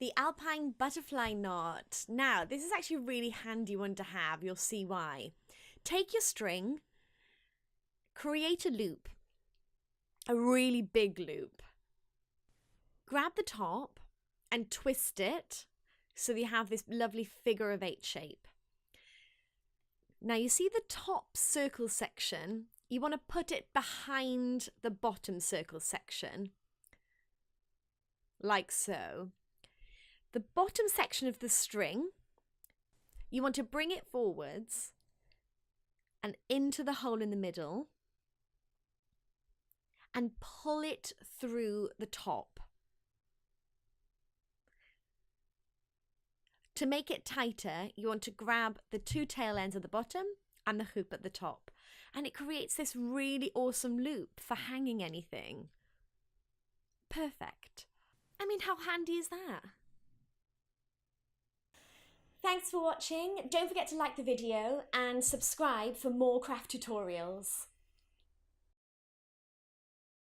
the Alpine butterfly knot. Now, this is actually a really handy one to have. You'll see why. Take your string, create a loop, a really big loop. Grab the top and twist it so that you have this lovely figure of 8 shape. Now you see the top circle section, you want to put it behind the bottom circle section, like so. The bottom section of the string, you want to bring it forwards and into the hole in the middle and pull it through the top. To make it tighter, you want to grab the 2 tail ends at the bottom and the hoop at the top. And it creates this really awesome loop for hanging anything. Perfect. I mean, how handy is that? Thanks for watching. Don't forget to like the video and subscribe for more craft tutorials.